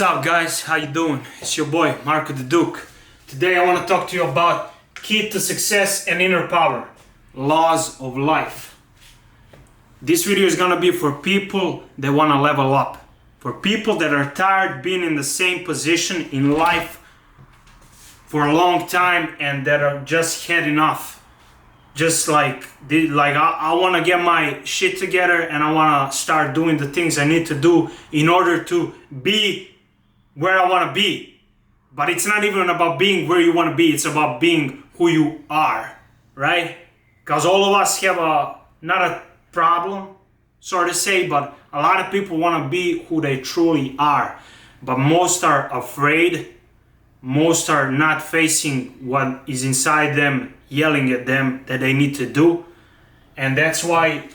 What's up guys, how you doing? It's your boy Marko the Duke. Today I want to talk to you about key to success and inner power, laws of life. This video is gonna be for people that want to level up, for people that are tired being in the same position in life for a long time and that are just had enough. Just like I want to get my shit together and I want to start doing the things I need to do in order to be where I want to be. But it's not even about being where you want to be, it's about being who you are, right? Because all of us have not a problem, so to say, but a lot of people want to be who they truly are. But most are afraid, most are not facing what is inside them, yelling at them that they need to do. And that's why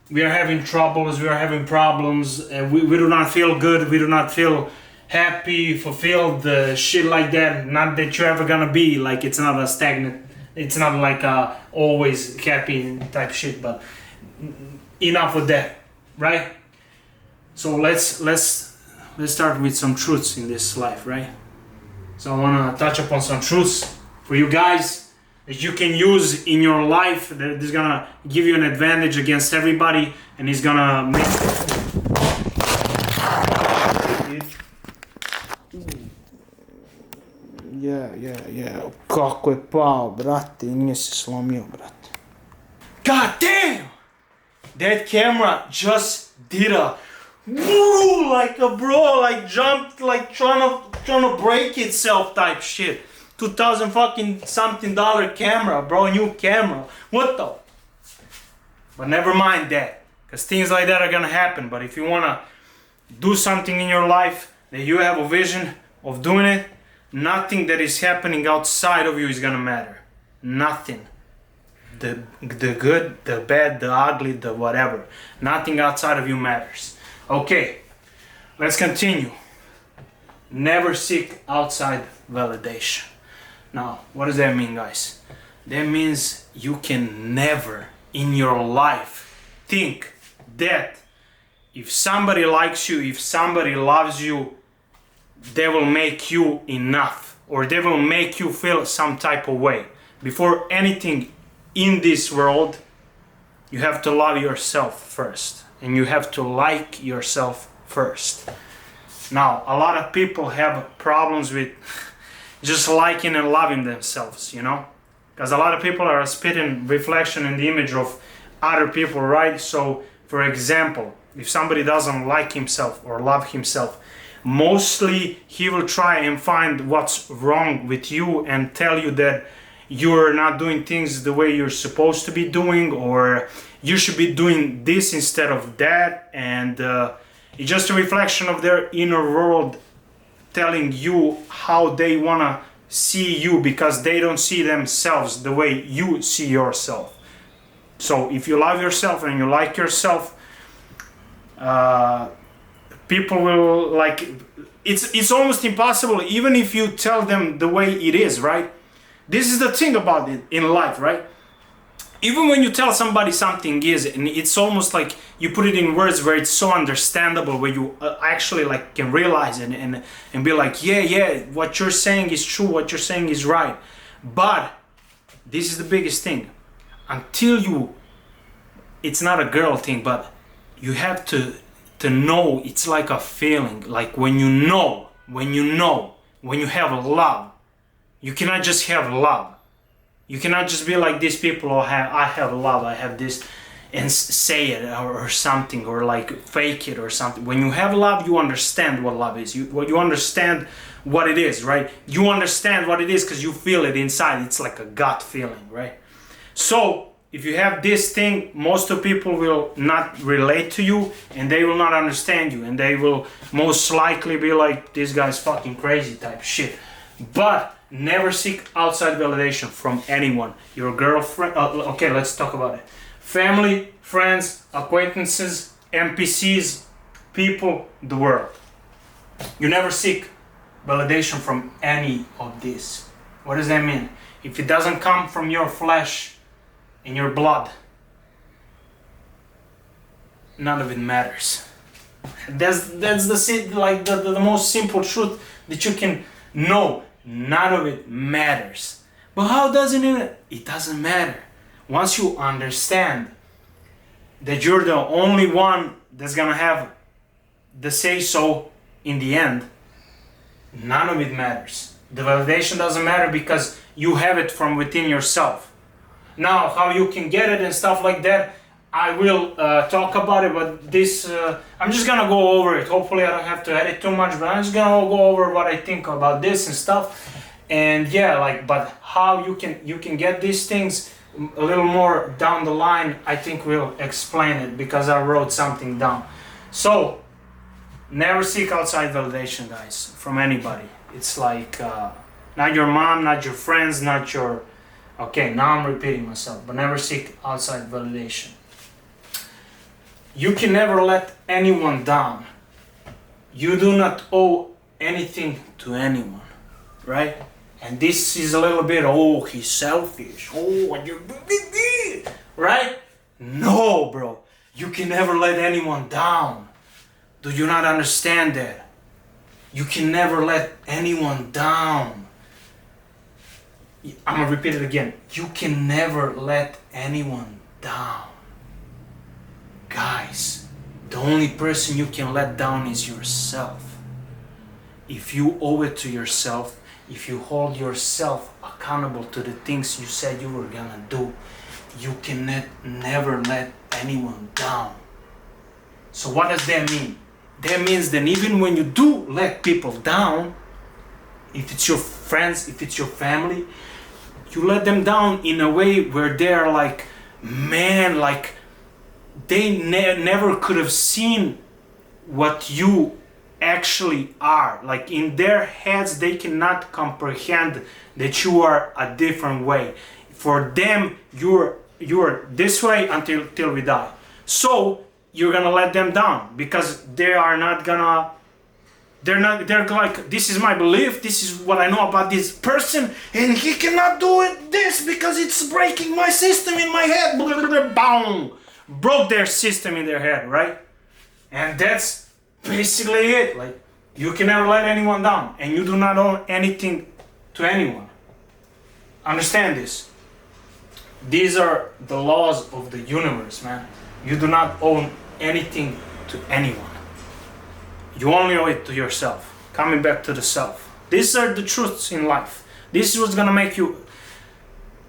we are having troubles, we are having problems, we do not feel good, we do not feel happy, fulfilled, shit like that. Not that you're ever gonna be, like it's not a stagnant, it's not like a always happy type shit, but enough with that, right? So let's start with some truths in this life, right? So I wanna touch upon some truths for you guys that you can use in your life that is gonna give you an advantage against everybody and is gonna make Yeah. Kako je pao, brate, i nije se slomio, brate. God damn! That camera just did a woo, like a bro, like jumped, like trying to break itself type shit. 2000 fucking something dollar camera, bro, new camera. What the? But never mind that, because things like that are gonna happen. But if you wanna do something in your life, that you have a vision of doing it, nothing that is happening outside of you is gonna matter. Nothing. The good, the bad, the ugly, the whatever. Nothing outside of you matters. Okay, let's continue. Never seek outside validation. Now, what does that mean, guys? That means you can never in your life think that if somebody likes you, if somebody loves you, they will make you enough, or they will make you feel some type of way. Before anything in this world, you have to love yourself first, and you have to like yourself first. Now, a lot of people have problems with just liking and loving themselves, you know? Because a lot of people are spitting reflection in the image of other people, right? So, for example, if somebody doesn't like himself or love himself, mostly he will try and find what's wrong with you and tell you that you're not doing things the way you're supposed to be doing, or you should be doing this instead of that. And it's just a reflection of their inner world telling you how they want to see you, because they don't see themselves the way you see yourself. So if you love yourself and you like yourself, people will like, it's almost impossible even if you tell them the way it is, right? This is the thing about it in life, right? Even when you tell somebody something is, and it's almost like you put it in words where it's so understandable, where you actually like can realize it and be like, yeah, what you're saying is true, what you're saying is right. But this is the biggest thing. Until you, it's not a girl thing, but you have to know. It's like a feeling, like when you have love. You cannot just have love. You cannot just be like these people, I have love, I have this, and say it or something, or like fake it or something. When you have love, you understand what love is. You understand what it is, right? You understand what it is because you feel it inside. It's like a gut feeling, right? So if you have this thing, most of people will not relate to you, and they will not understand you, and they will most likely be like, this guy's fucking crazy type shit. But never seek outside validation from anyone. Your girlfriend, okay, let's talk about it. Family, friends, acquaintances, NPCs, people, the world. You never seek validation from any of this. What does that mean? If it doesn't come from your flesh and your blood, none of it matters. That's the most simple truth that you can know. None of it matters. But how doesn't it? It doesn't matter. Once you understand that you're the only one that's gonna have the say so in the end, none of it matters. The validation doesn't matter because you have it from within yourself. Now, how you can get it and stuff like that, I will talk about it, but this, I'm just gonna go over it. Hopefully I don't have to edit too much, but I'm just gonna go over what I think about this and stuff. And yeah, like, but how you can get these things a little more down the line, I think we'll explain it because I wrote something down. So, never seek outside validation, guys, from anybody. It's like, not your mom, not your friends, not your... Okay, now I'm repeating myself, but never seek outside validation. You can never let anyone down. You do not owe anything to anyone, right? And this is a little bit, oh, he's selfish. Oh, you... Right? No, bro. You can never let anyone down. Do you not understand that? You can never let anyone down. I'm gonna repeat it again. You can never let anyone down. Guys, the only person you can let down is yourself. If you owe it to yourself, if you hold yourself accountable to the things you said you were gonna do, you can never let anyone down. So what does that mean? That means that even when you do let people down, if it's your friends, if it's your family, you let them down in a way where they're like, man, like they never could have seen what you actually are. Like in their heads, they cannot comprehend that you are a different way. For them, you're this way till we die. So you're gonna let them down because they're like, this is my belief, this is what I know about this person, and he cannot do it this because it's breaking my system in my head. Boom! Broke their system in their head, right? And that's basically it. Like, you can never let anyone down, and you do not owe anything to anyone. Understand this. These are the laws of the universe, man. You do not owe anything to anyone. You only owe it to yourself. Coming back to the self. These are the truths in life. This is what's gonna make you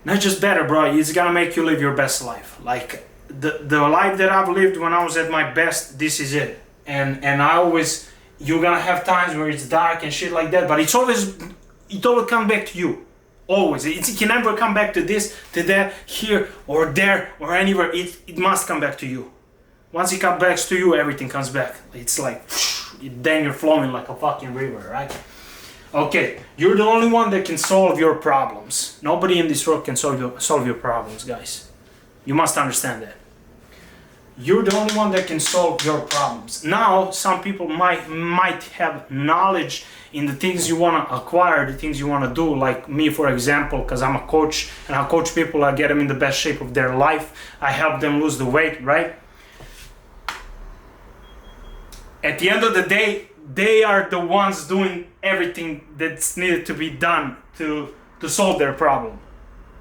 not just better, bro. It's gonna make you live your best life. Like the life that I've lived when I was at my best, this is it. And I always, you're gonna have times where it's dark and shit like that, but it always comes back to you. Always. It can never come back to this, to that, here or there or anywhere. It must come back to you. Once it comes back to you, everything comes back. It's like, then you're flowing like a fucking river, right? Okay, you're the only one that can solve your problems. Nobody in this world can solve your problems, guys. You must understand that. You're the only one that can solve your problems. Now, some people might have knowledge in the things you want to acquire, the things you want to do, like me, for example, because I'm a coach, and I coach people, I get them in the best shape of their life. I help them lose the weight, right? At the end of the day, they are the ones doing everything that's needed to be done to solve their problem.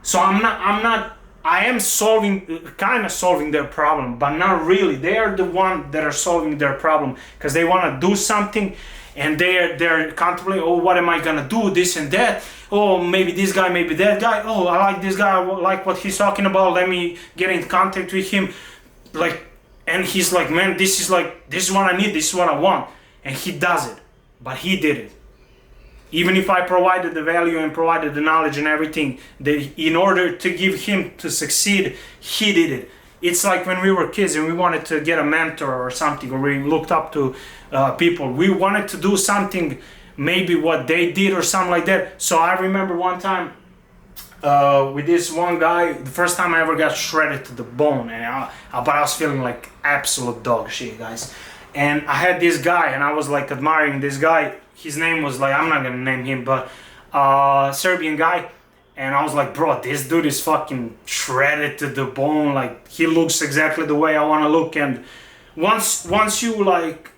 So I am kind of solving their problem, but not really. They are the ones that are solving their problem because they want to do something, and they're contemplating, oh, what am I gonna do, this and that. Oh, maybe this guy, maybe that guy. Oh, I like this guy, I like what he's talking about. Let me get in contact with him. Like, and he's like, man, this is what I need, this is what I want. And he does it, but he did it. Even if I provided the value and provided the knowledge and everything, in order to give him to succeed, he did it. It's like when we were kids and we wanted to get a mentor or something, or we looked up to people. We wanted to do something, maybe what they did or something like that. So I remember one time with this one guy, the first time I ever got shredded to the bone, and but I was feeling like absolute dog shit, guys. And I had this guy, and I was like admiring this guy. His name was like, I'm not gonna name him, but Serbian guy. And I was like, bro, this dude is fucking shredded to the bone. Like, he looks exactly the way I want to look. And once you like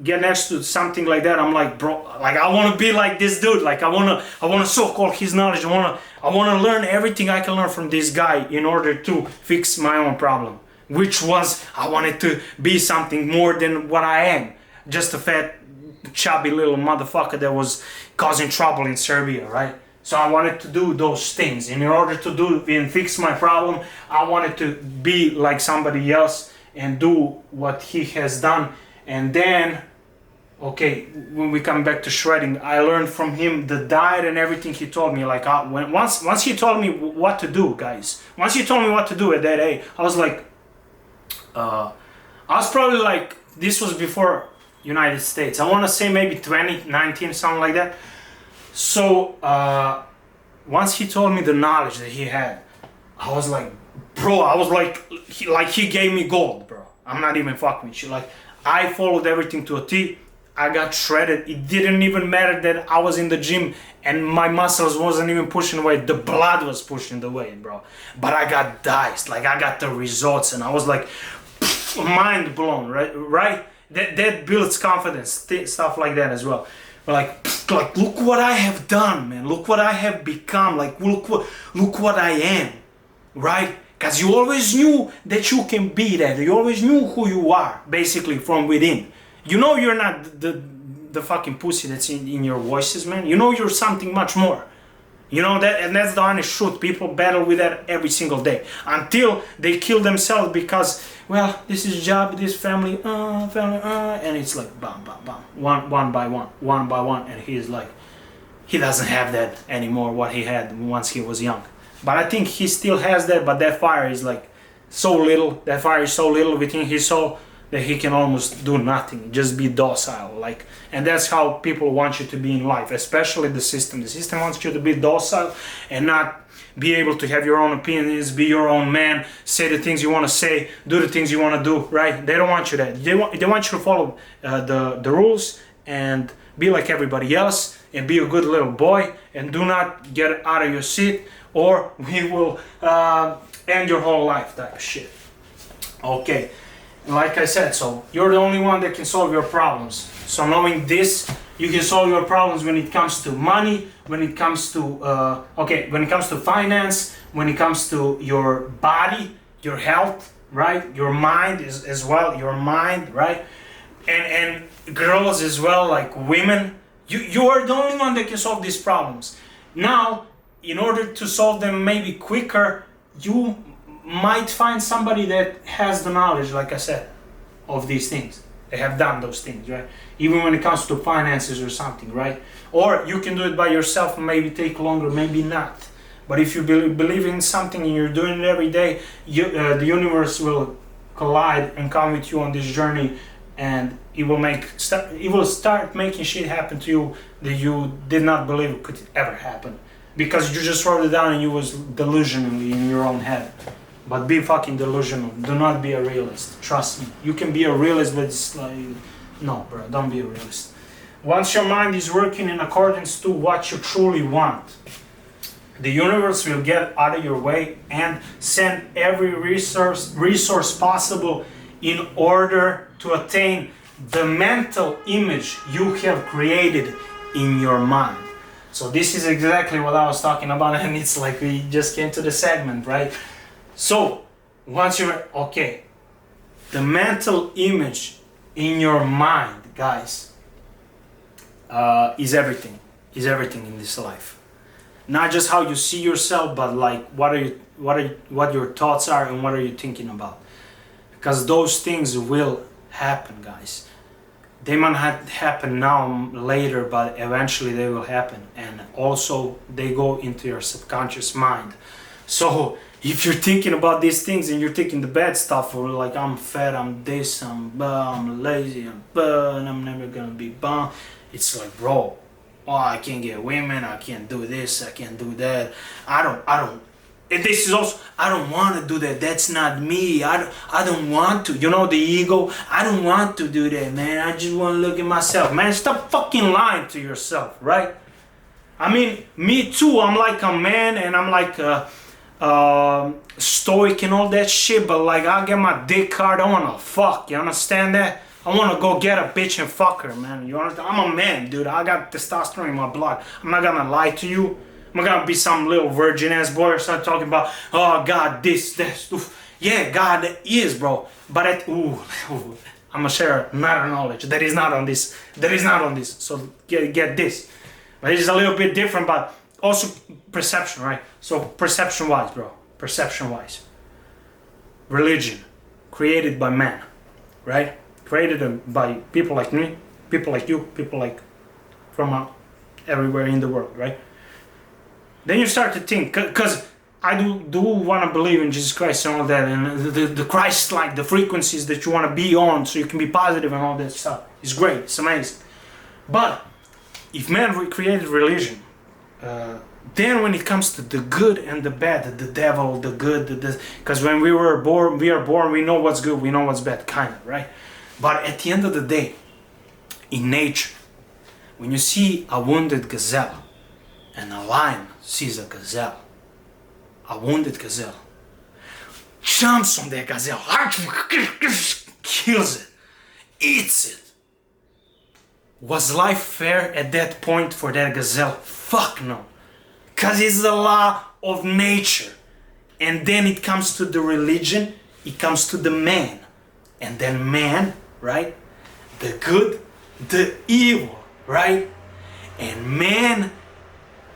get next to something like that, I'm like, bro, like I want to be like this dude. Like I want to soak all his knowledge. I want to learn everything I can learn from this guy in order to fix my own problem, which was I wanted to be something more than what I am. Just a fat, chubby little motherfucker that was causing trouble in Serbia, right? So I wanted to do those things. And in order to do and fix my problem, I wanted to be like somebody else and do what he has done. And then, okay, when we come back to shredding, I learned from him the diet and everything he told me. Like once he told me what to do, guys. Once he told me what to do at that age, I was like, I was probably like, this was before United States. I want to say maybe 2019, something like that. So once he told me the knowledge that he had, I was like, bro, I was like he gave me gold, bro. I'm not even fucking with you. Like I followed everything to a T. I got shredded. It didn't even matter that I was in the gym and my muscles wasn't even pushing away. The blood was pushing the weight, bro. But I got diced. Like I got the results, and I was like, mind blown, right? That builds confidence, stuff like that as well. Like look what I have done, man. Look what I have become. Like look what I am, right? Because you always knew that you can be that. You always knew who you are, basically from within. You know you're not the fucking pussy that's in your voices, man. You know you're something much more. You know that, and that's the honest truth. People battle with that every single day until they kill themselves because, well, this is job, this family, and it's like bam, bam, bam, one by one, and he's like, he doesn't have that anymore. What he had once he was young, but I think he still has that. But that fire is like so little. That fire is so little within his soul that he can almost do nothing, just be docile. Like, and that's how people want you to be in life, especially the system. The system wants you to be docile and not be able to have your own opinions, be your own man, say the things you want to say, do the things you want to do, right? They don't want you that. They want you to follow the rules and be like everybody else and be a good little boy and do not get out of your seat or we will end your whole life type of shit. Okay. Like I said, so you're the only one that can solve your problems. So knowing this, you can solve your problems when it comes to money, when it comes to when it comes to finance, when it comes to your body, your health, right? Your mind is as well, your mind, right? And girls as well, like women. You are the only one that can solve these problems. Now, in order to solve them maybe quicker, you might find somebody that has the knowledge, like I said, of these things. They have done those things, right? Even when it comes to finances or something, right? Or you can do it by yourself, maybe take longer, maybe not. But if you believe in something and you're doing it every day, the universe will collide and come with you on this journey, and it will start making shit happen to you that you did not believe could ever happen, because you just wrote it down and you was delusionally in your own head. But be fucking delusional. Do not be a realist. Trust me. You can be a realist, but it's like, no, bro, don't be a realist. Once your mind is working in accordance to what you truly want, the universe will get out of your way and send every resource possible in order to attain the mental image you have created in your mind. So this is exactly what I was talking about, and it's like we just came to the segment, right? So, once you're, okay, the mental image in your mind, guys, is everything in this life. Not just how you see yourself, but like what your thoughts are and what are you thinking about. Because those things will happen, guys. They might not happen now, later, but eventually they will happen. And also, they go into your subconscious mind. So, if you're thinking about these things and you're thinking the bad stuff, or like I'm fat, I'm this, I'm lazy, and I'm never gonna be bomb, it's like, bro, oh, I can't get women, I can't do this, I can't do that, I don't, and this is also, I don't want to do that, that's not me, I don't want to, you know, the ego, I don't want to do that, man, I just want to look at myself, man, stop fucking lying to yourself, right? I mean, me too, I'm like a man, and I'm like stoic and all that shit, but like I'll get my dick hard, I wanna fuck, you understand that? I want to go get a bitch and fuck her, man. You understand? I'm a man, dude. I got testosterone in my blood. I'm not gonna lie to you. I'm not gonna be some little virgin ass boy or start talking about, oh God, this. Oof. Yeah, God is, bro. But I'm gonna share another knowledge that is not on this. So get this. But it's a little bit different, but also perception, right? So perception-wise, bro. Perception-wise. Religion, created by man, right? Created by people like me, people like you, people like from everywhere in the world, right? Then you start to think, because I do want to believe in Jesus Christ and all that, and the Christ, like the frequencies that you want to be on so you can be positive and all that stuff. It's great, it's amazing. But if man created religion, then when it comes to the good and the bad, the devil, the good, because when we are born, we know what's good, we know what's bad, kind of, right? But at the end of the day, in nature, when you see a wounded gazelle and a lion sees a gazelle, a wounded gazelle, jumps on that gazelle, kills it, eats it. Was life fair at that point for that gazelle? Fuck no. Because it's the law of nature. And then it comes to the religion, it comes to the man. And then man, right? The good, the evil, right? And man,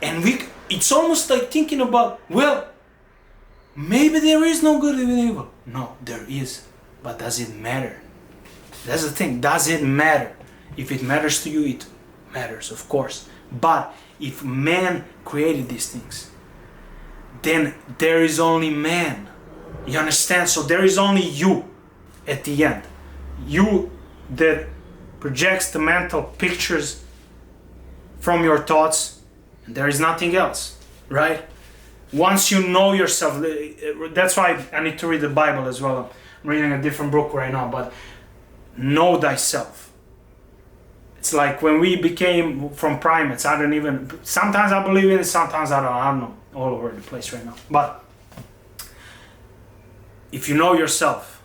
and it's almost like thinking about, well, maybe there is no good and evil. No, there is. But does it matter? That's the thing, does it matter? If it matters to you, it matters, of course. But if man created these things, then there is only man. You understand? So there is only you at the end. You that projects the mental pictures from your thoughts, and there is nothing else, right? Once you know yourself, that's why I need to read the Bible as well. I'm reading a different book right now, but know thyself. It's like when we became from primates, sometimes I believe in it, sometimes I don't know, all over the place right now. But if you know yourself,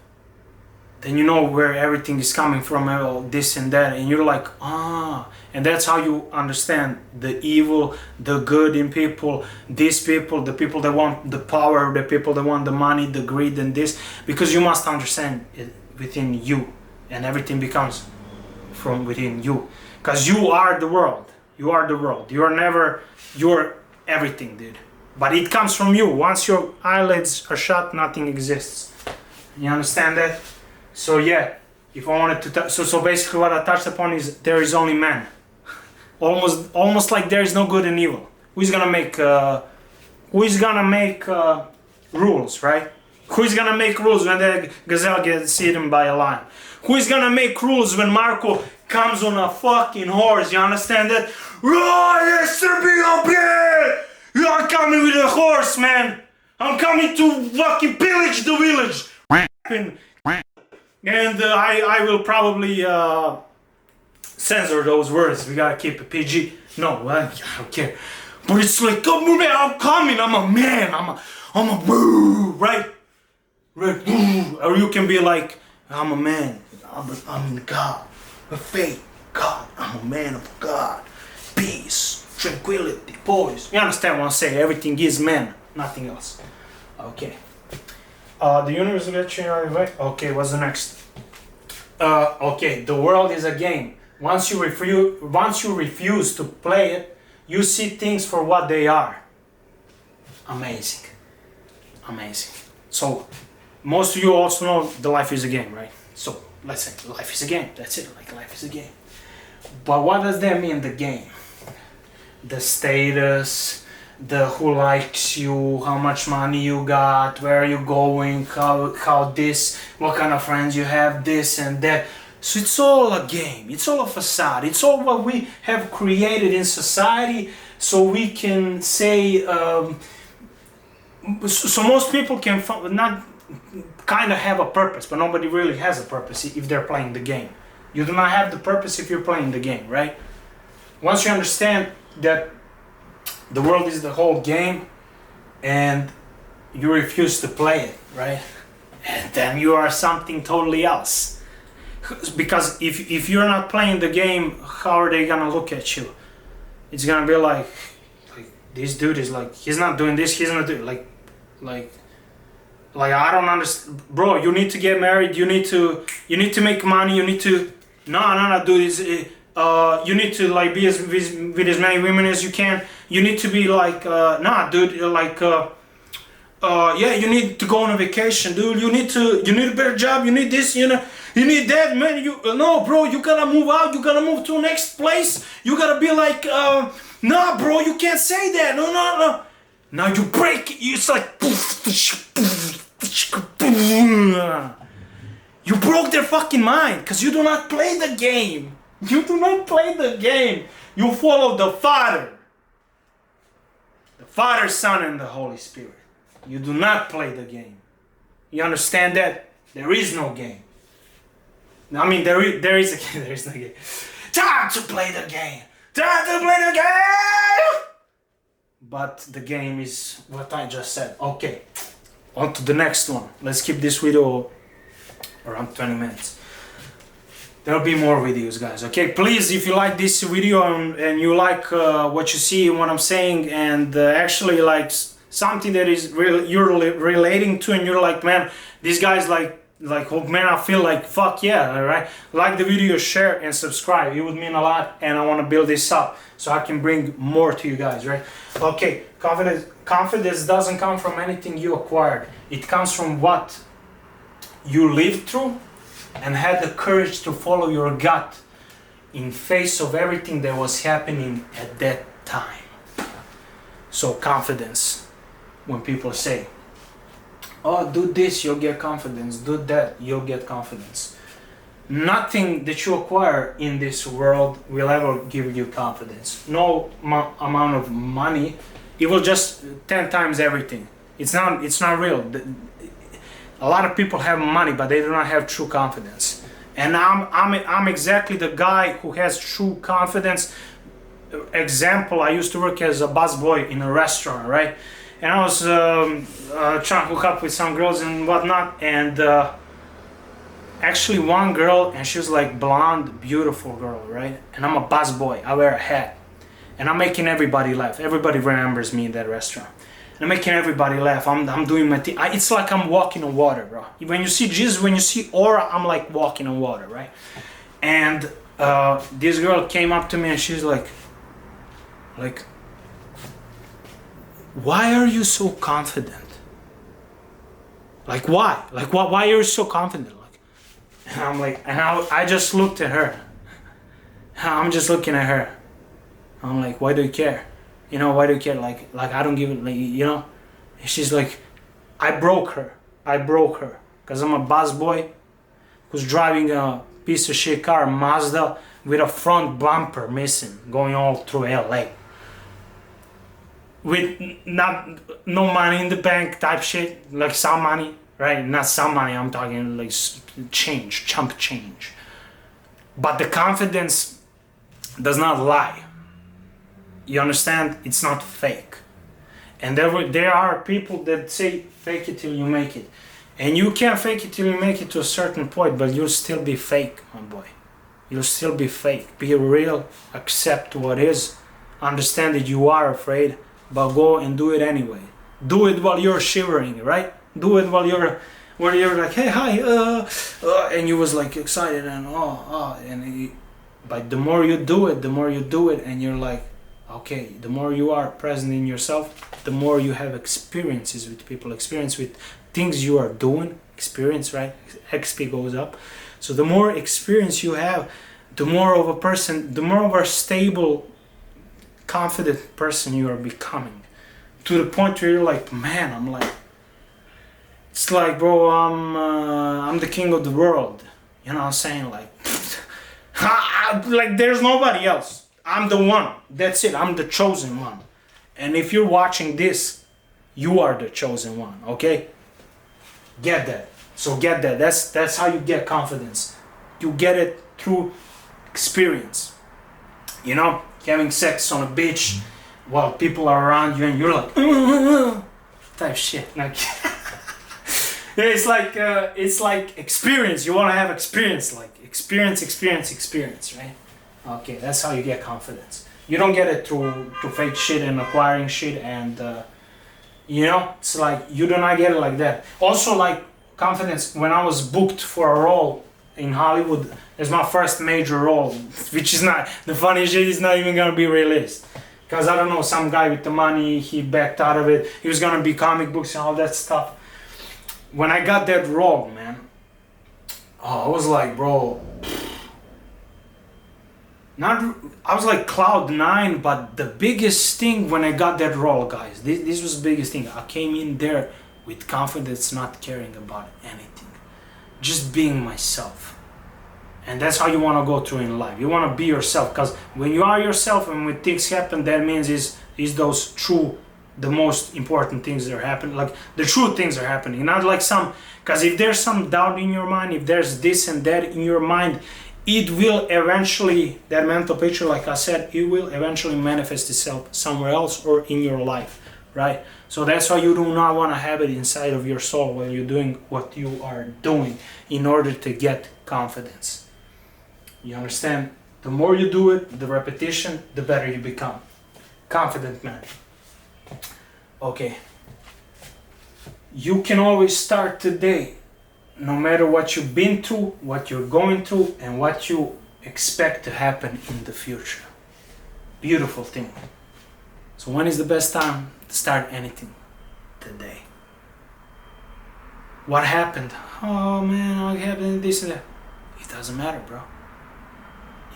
then you know where everything is coming from, this and that, and you're like, and that's how you understand the evil, the good in people, these people, the people that want the power, the people that want the money, the greed and this, because you must understand it within you, and everything becomes from within you, because you are the world. You're everything, dude. But it comes from you. Once your eyelids are shut, nothing exists. You understand that? So yeah, if I wanted to so basically what I touched upon is there is only man. almost like there is no good and evil. Who's gonna make rules, right? Who's gonna make rules when the gazelle gets eaten by a lion? Who's gonna make rules when Marco comes on a fucking horse? You understand that? I'm coming with a horse, man. I'm coming to fucking pillage the village. And I will probably censor those words. We gotta keep it PG. No, I don't care. But it's like, oh, man, I'm coming. I'm a man. I'm a boo, right? Right. Or you can be like, I'm a man. I'm God. A faith. God. I'm a man of God. Peace. Tranquility. Poise. You understand what I'm saying? Everything is man. Nothing else. Okay. The universe will change our way. Okay, what's the next? Okay, the world is a game. Once you refuse to play it, you see things for what they are. Amazing. Amazing. So, most of you also know the life is a game, right? So, let's say life is a game. That's it, like life is a game. But what does that mean, the game? The status, the who likes you, how much money you got, where are you going, how this, what kind of friends you have, this and that. So it's all a game, it's all a facade, it's all what we have created in society so we can say, so most people can not kind of have a purpose, but nobody really has a purpose if they're playing the game. You do not have the purpose if you're playing the game, right? Once you understand that the world is the whole game and you refuse to play it, right? And then you are something totally else. Because if you're not playing the game, how are they gonna look at you? It's gonna be like this dude is like, he's not doing this, he's not doing like I don't understand, bro. You need to get married. You need to make money. You need to no, dude. You need to like be with as many women as you can. You need to be like nah, dude. Yeah, you need to go on a vacation, dude. You need a better job. You need this. You need that, man. No, bro. You gotta move out. You gotta move to the next place. You gotta be like nah, bro. You can't say that. No. Now you break it. It's like you broke their fucking mind because you do not play the game. You do not play the game. You follow the Father, Son, and the Holy Spirit. You do not play the game. You understand that? There is no game. I mean, there is a game. There is no game. Time to play the game. Time to play the game. But the game is what I just said. Okay. On to the next one. Let's keep this video around 20 minutes. There'll be more videos, guys. Okay, please, if you like this video and you like what you see and what I'm saying, and actually like something that is you're relating to, and you're like, man, these guys like oh man, I feel like fuck yeah, all right. Like the video, share and subscribe. It would mean a lot, and I want to build this up so I can bring more to you guys, right? Okay, confidence doesn't come from anything you acquired. It comes from what you lived through and had the courage to follow your gut in face of everything that was happening at that time. So confidence, when people say, oh, do this, you'll get confidence, do that, you'll get confidence. Nothing that you acquire in this world will ever give you confidence. No amount of money, it will just 10 times everything. It's not real. A lot of people have money, but they do not have true confidence. And I'm exactly the guy who has true confidence. Example, I used to work as a busboy in a restaurant, right? And I was trying to hook up with some girls and whatnot, and actually one girl, and she was like blonde, beautiful girl, right? And I'm a busboy, I wear a hat, and I'm making everybody laugh. Everybody remembers me in that restaurant. I'm making everybody laugh. I'm doing my thing. It's like I'm walking on water, bro. When you see Jesus, when you see aura, I'm like walking on water, right? And this girl came up to me and she's like, why are you so confident? Like why? Like why are you so confident? Like, and I'm like, and I just looked at her. I'm just looking at her. I'm like, why do you care? You know, why do you care? Like I don't give it, like, you know? And she's like, I broke her. Because I'm a busboy who's driving a piece of shit car, Mazda, with a front bumper missing, going all through LA. With no money in the bank type shit, like some money, right? Not some money, I'm talking like change, chump change. But the confidence does not lie. You understand? It's not fake. And there are people that say fake it till you make it. And you can't fake it till you make it to a certain point, but you'll still be fake, my boy. You'll still be fake. Be real, accept what is, understand that you are afraid, but go and do it anyway. Do it while you're shivering, right? Do it while you're like, hey, hi, and you was like excited and but the more you do it, and you're like, okay, the more you are present in yourself, the more you have experiences with people, experience with things you are doing, experience, right? XP goes up. So the more experience you have, the more of a stable, confident person you are becoming. To the point where you're like, man, I'm like, it's like, bro, I'm the king of the world. You know what I'm saying? Like, like there's nobody else. I'm the one. That's it. I'm the chosen one. And if you're watching this, you are the chosen one. Okay? Get that. So get that. That's how you get confidence. You get it through experience. You know, having sex on a beach while people are around you and you're like type shit. Like It's like experience. You want to have experience, like experience, right? Okay, that's how you get confidence. You don't get it through fake shit and acquiring shit, and it's like you do not get it like that. Also, like confidence. When I was booked for a role in Hollywood, it's my first major role, which is not the funny shit. Is not even gonna be released. Because I don't know, some guy with the money, he backed out of it. He was gonna be comic books and all that stuff. When I got that role, man, I was like, bro, I was like cloud nine, but the biggest thing when I got that role, guys, this was the biggest thing. I came in there with confidence, not caring about anything, just being myself. And that's how you want to go through in life. You want to be yourself, because when you are yourself and when things happen, that means is those true, the most important things that are happening. Like the true things are happening, not like some. Because if there's some doubt in your mind, if there's this and that in your mind, it will eventually, that mental picture, like I said, it will eventually manifest itself somewhere else or in your life, right? So that's why you do not want to have it inside of your soul while you're doing what you are doing in order to get confidence. You understand? The more you do it, the repetition, the better you become. Confident man. Okay. You can always start today, no matter what you've been through, what you're going through, and what you expect to happen in the future. Beautiful thing. So when is the best time to start anything? Today. What happened? Oh man, what happened? This and that. It doesn't matter, bro.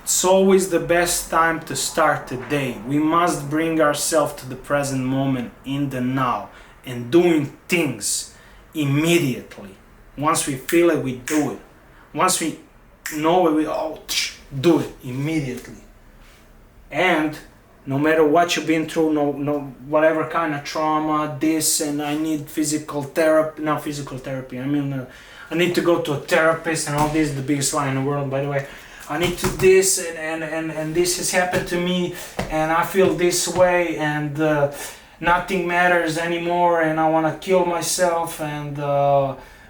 It's always the best time to start today. We must bring ourselves to the present moment, in the now, and doing things immediately. Once we feel it, we do it. Once we know it, we do it immediately. And no matter what you've been through, no whatever kind of trauma, this, and I need physical therapy, not physical therapy, I mean I need to go to a therapist and all this is the biggest lie in the world, by the way. I need to this and this has happened to me and I feel this way and nothing matters anymore and I want to kill myself and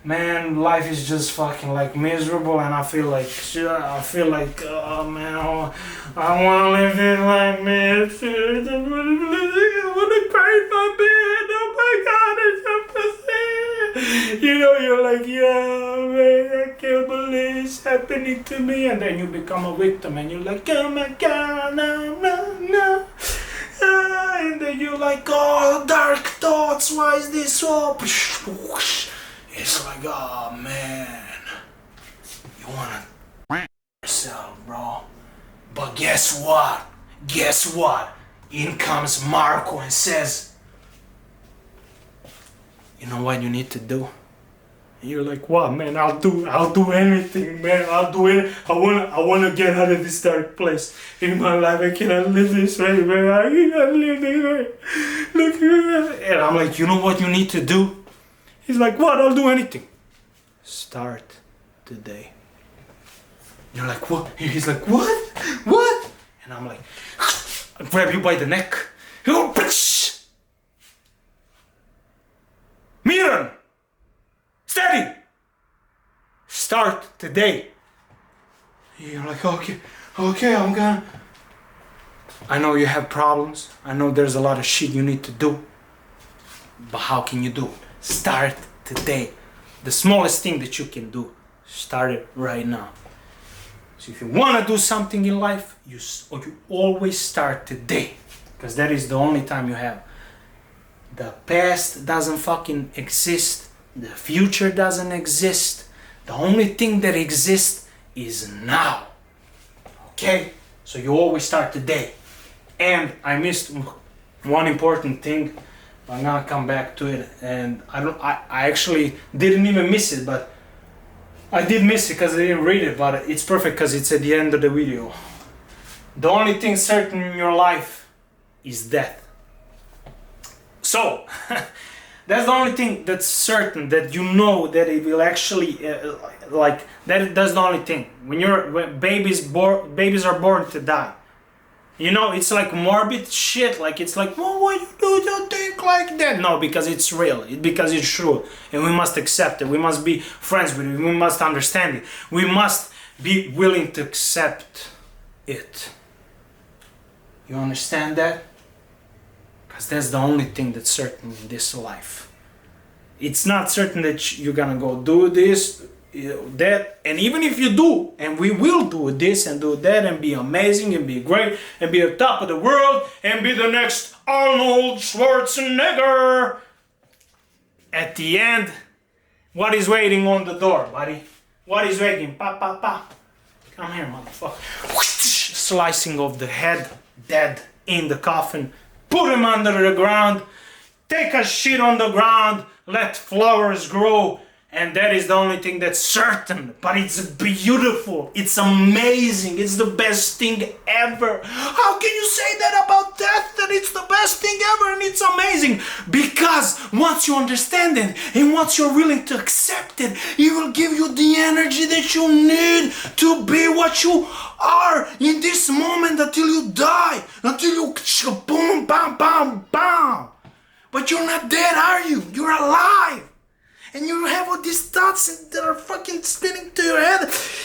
man, life is just fucking like miserable and I feel like shit, oh man, I want to live it like this. I want to cry in my bed. Oh my God, it's so you're like, yeah, man, I can't believe it's happening to me. And then you become a victim and you're like, oh my God, no. And then you're like, oh, dark thoughts, why is this so? It's like, oh man, you wanna yourself, bro. But guess what? In comes Marco and says, you know what you need to do? And you're like, what, man? I'll do anything, man. I'll do it. I wanna get out of this dark place in my life. I cannot live this way, man. I cannot live this way. Look at that. And I'm like, you know what you need to do? He's like, what? I'll do anything. Start today. You're like, what? He's like, what? And I'm like, I grab you by the neck. Oh, bitch! Miran! Steady! Start today. You're like, okay, I'm gonna. I know you have problems. I know there's a lot of shit you need to do. But how can you do it? Start today. The smallest thing that you can do, start it right now. So if you want to do something in life, you always start today, because that is the only time you have. The past doesn't fucking exist. The future doesn't exist. The only thing that exists is now. Okay? So you always start today. And I missed one important thing. I'm gonna come back to it, and I actually didn't even miss it, but I did miss it because I didn't read it, but it's perfect because it's at the end of the video. The only thing certain in your life is death. So that's the only thing that's certain, that you know that it will actually that's the only thing. When babies are born to die, You know, it's like morbid shit. Like, it's like, well, why you think like that? No, because it's real. Because it's true. And we must accept it. We must be friends with it. We must understand it. We must be willing to accept it. You understand that? Because that's the only thing that's certain in this life. It's not certain that you're gonna go do this, that, and even if you do, and we will do this and do that and be amazing and be great and be on top of the world and be the next Arnold Schwarzenegger, at the end, what is waiting on the door, buddy? What is waiting? Pa pa pa. Come here, motherfucker. Slicing off the head, dead in the coffin. Put him under the ground. Take a shit on the ground. Let flowers grow. And that is the only thing that's certain. But it's beautiful. It's amazing. It's the best thing ever. How can you say that about death? That it's the best thing ever and it's amazing? Because once you understand it and once you're willing to accept it, it will give you the energy that you need to be what you are in this moment until you die. Until you boom, bam, bam, bam. But you're not dead, are you? You're alive. And you have all these thoughts that are fucking spinning to your head.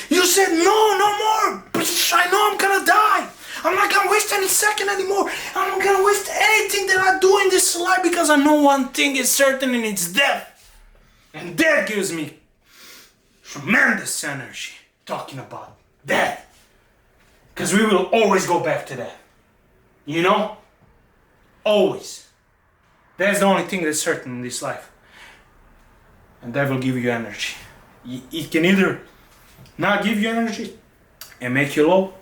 You said, no more. But I know I'm gonna die. I'm not gonna waste any second anymore. I'm not gonna waste anything that I do in this life because I know one thing is certain and it's death. And that gives me tremendous energy talking about death. Because we will always go back to that. You know? Always. That's the only thing that's certain in this life. And that will give you energy. It can either not give you energy and make you low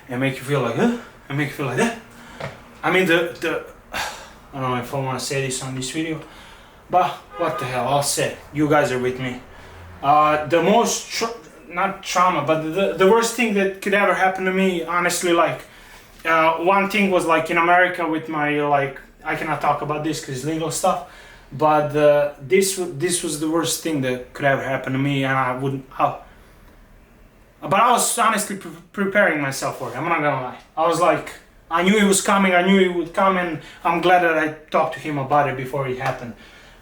and make you feel like and make you feel like that. I mean I don't know if I want to say this on this video, but what the hell, I'll say it. You guys are with me. The most not trauma, but the worst thing that could ever happen to me, honestly, like one thing was like in America with my, like, I cannot talk about this because it's legal stuff. But this was the worst thing that could ever happen to me, and I wouldn't. But I was honestly preparing myself for it. I'm not gonna lie. I was like, I knew it was coming. I knew it would come, and I'm glad that I talked to him about it before it happened.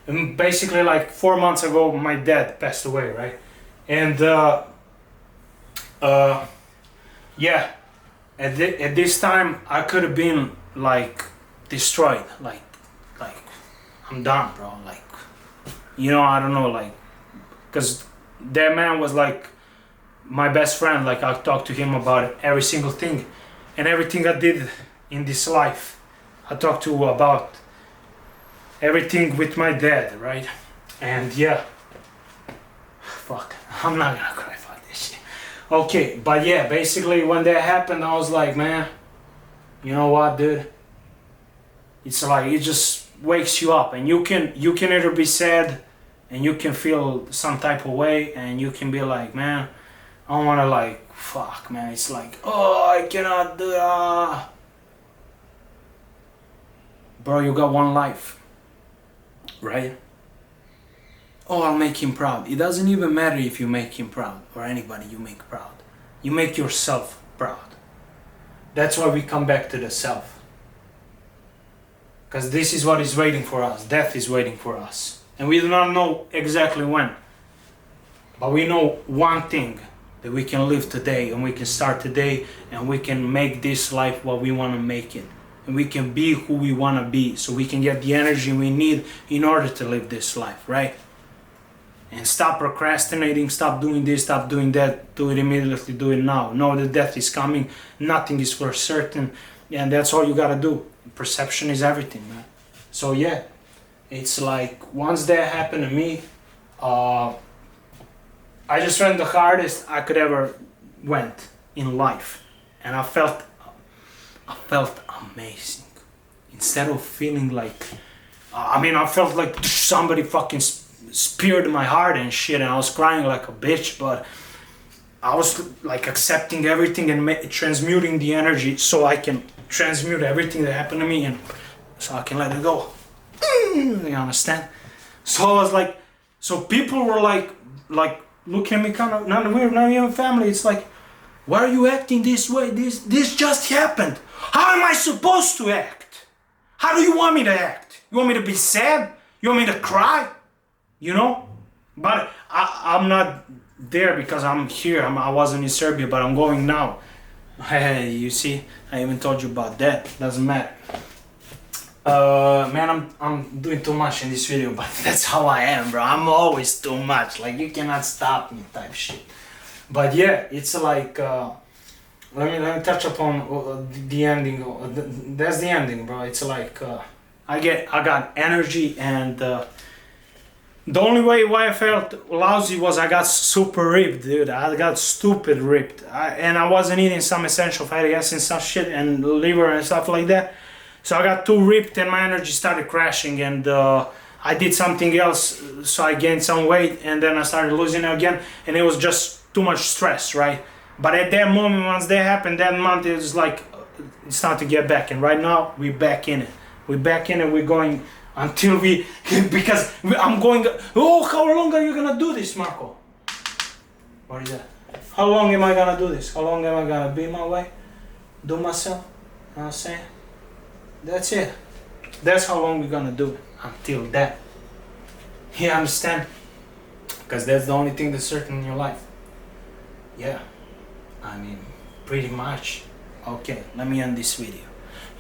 And basically, like 4 months ago, my dad passed away, right? And yeah, at this time, I could have been like destroyed, like. I'm done, bro. Like, you know, I don't know, like, because that man was like my best friend. Like, I talked to him about every single thing and everything I did in this life. I talked to about everything with my dad, right? And yeah, fuck, I'm not gonna cry about this shit. Okay, but yeah, basically when that happened, I was like, man, you know what, dude? It's like, it just wakes you up, and you can either be sad and you can feel some type of way, and you can be like, man, I don't want to, like, fuck, man, it's like, oh, I cannot do that. Bro, you got one life, right? Oh, I'll make him proud. It doesn't even matter if you make him proud or anybody you make proud. You make yourself proud. That's why we come back to the self. Because this is what is waiting for us. Death is waiting for us. And we do not know exactly when. But we know one thing. That we can live today. And we can start today. And we can make this life what we want to make it. And we can be who we want to be. So we can get the energy we need in order to live this life. Right? And stop procrastinating. Stop doing this. Stop doing that. Do it immediately. Do it now. Know that death is coming. Nothing is for certain. And that's all you got to do. Perception is everything, man. So yeah, it's like once that happened to me, I just went the hardest I could ever went in life, and I felt amazing. Instead of feeling like, I felt like somebody fucking speared my heart and shit, and I was crying like a bitch, but I was like accepting everything and transmuting the energy so I can transmute everything that happened to me, and so I can let it go. You understand? So I was like, so people were like looking at me kind of, we're not even family. It's like, why are you acting this way? This just happened. How am I supposed to act? How do you want me to act? You want me to be sad? You want me to cry? You know? But I'm not there because I'm here. I wasn't in Serbia, but I'm going now. Hey, you see? I even told you about that. Doesn't matter. Man, I'm doing too much in this video, but that's how I am, bro. I'm always too much. Like, you cannot stop me type shit. But yeah, it's like, let me touch upon the ending. That's the ending, bro. It's like, I got energy, and the only way why I felt lousy was I got super ripped, dude. I got stupid ripped. And I wasn't eating some essential fatty acids and some shit and liver and stuff like that. So I got too ripped and my energy started crashing, and I did something else, so I gained some weight and then I started losing it again, and it was just too much stress, right? But at that moment, once that happened, that month, it was like, it's time to get back, and right now, we're back in it. We're back in it, we're going until we, because I'm going, oh, how long are you gonna do this, Marco? What is that? How long am I gonna do this? How long am I gonna be my way? Do myself? You know what I'm saying? That's it. That's how long we're gonna do it. Until that. You understand? Because that's the only thing that's certain in your life. Yeah. I mean, pretty much. Okay, let me end this video.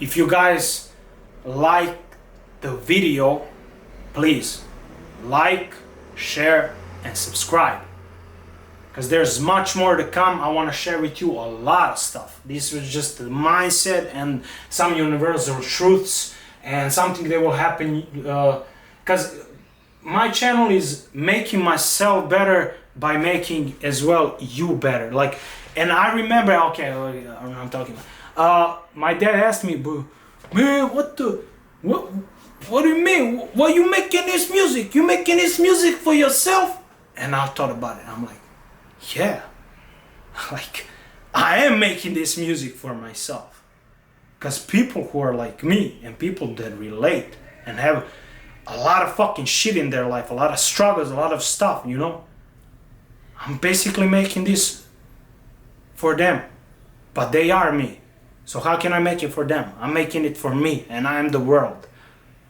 If you guys like the video, please like, share, and subscribe. Because there's much more to come. I want to share with you a lot of stuff. This was just the mindset and some universal truths and something that will happen. Because my channel is making myself better by making as well you better. Like, and I remember, okay, I'm talking about. My dad asked me, man, what do you mean? Why you making this music? You making this music for yourself? And I thought about it. I'm like, yeah, like I am making this music for myself, because people who are like me and people that relate and have a lot of fucking shit in their life, a lot of struggles, a lot of stuff, you know, I'm basically making this for them, but they are me. So how can I make it for them? I'm making it for me, and I am the world.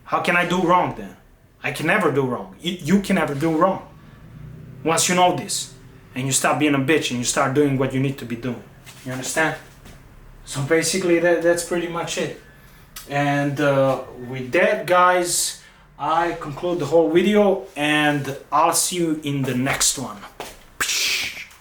How can I do wrong then? I can never do wrong. You can never do wrong. Once you know this, and you stop being a bitch and you start doing what you need to be doing. You understand? So basically that's pretty much it. And with that, guys, I conclude the whole video, and I'll see you in the next one.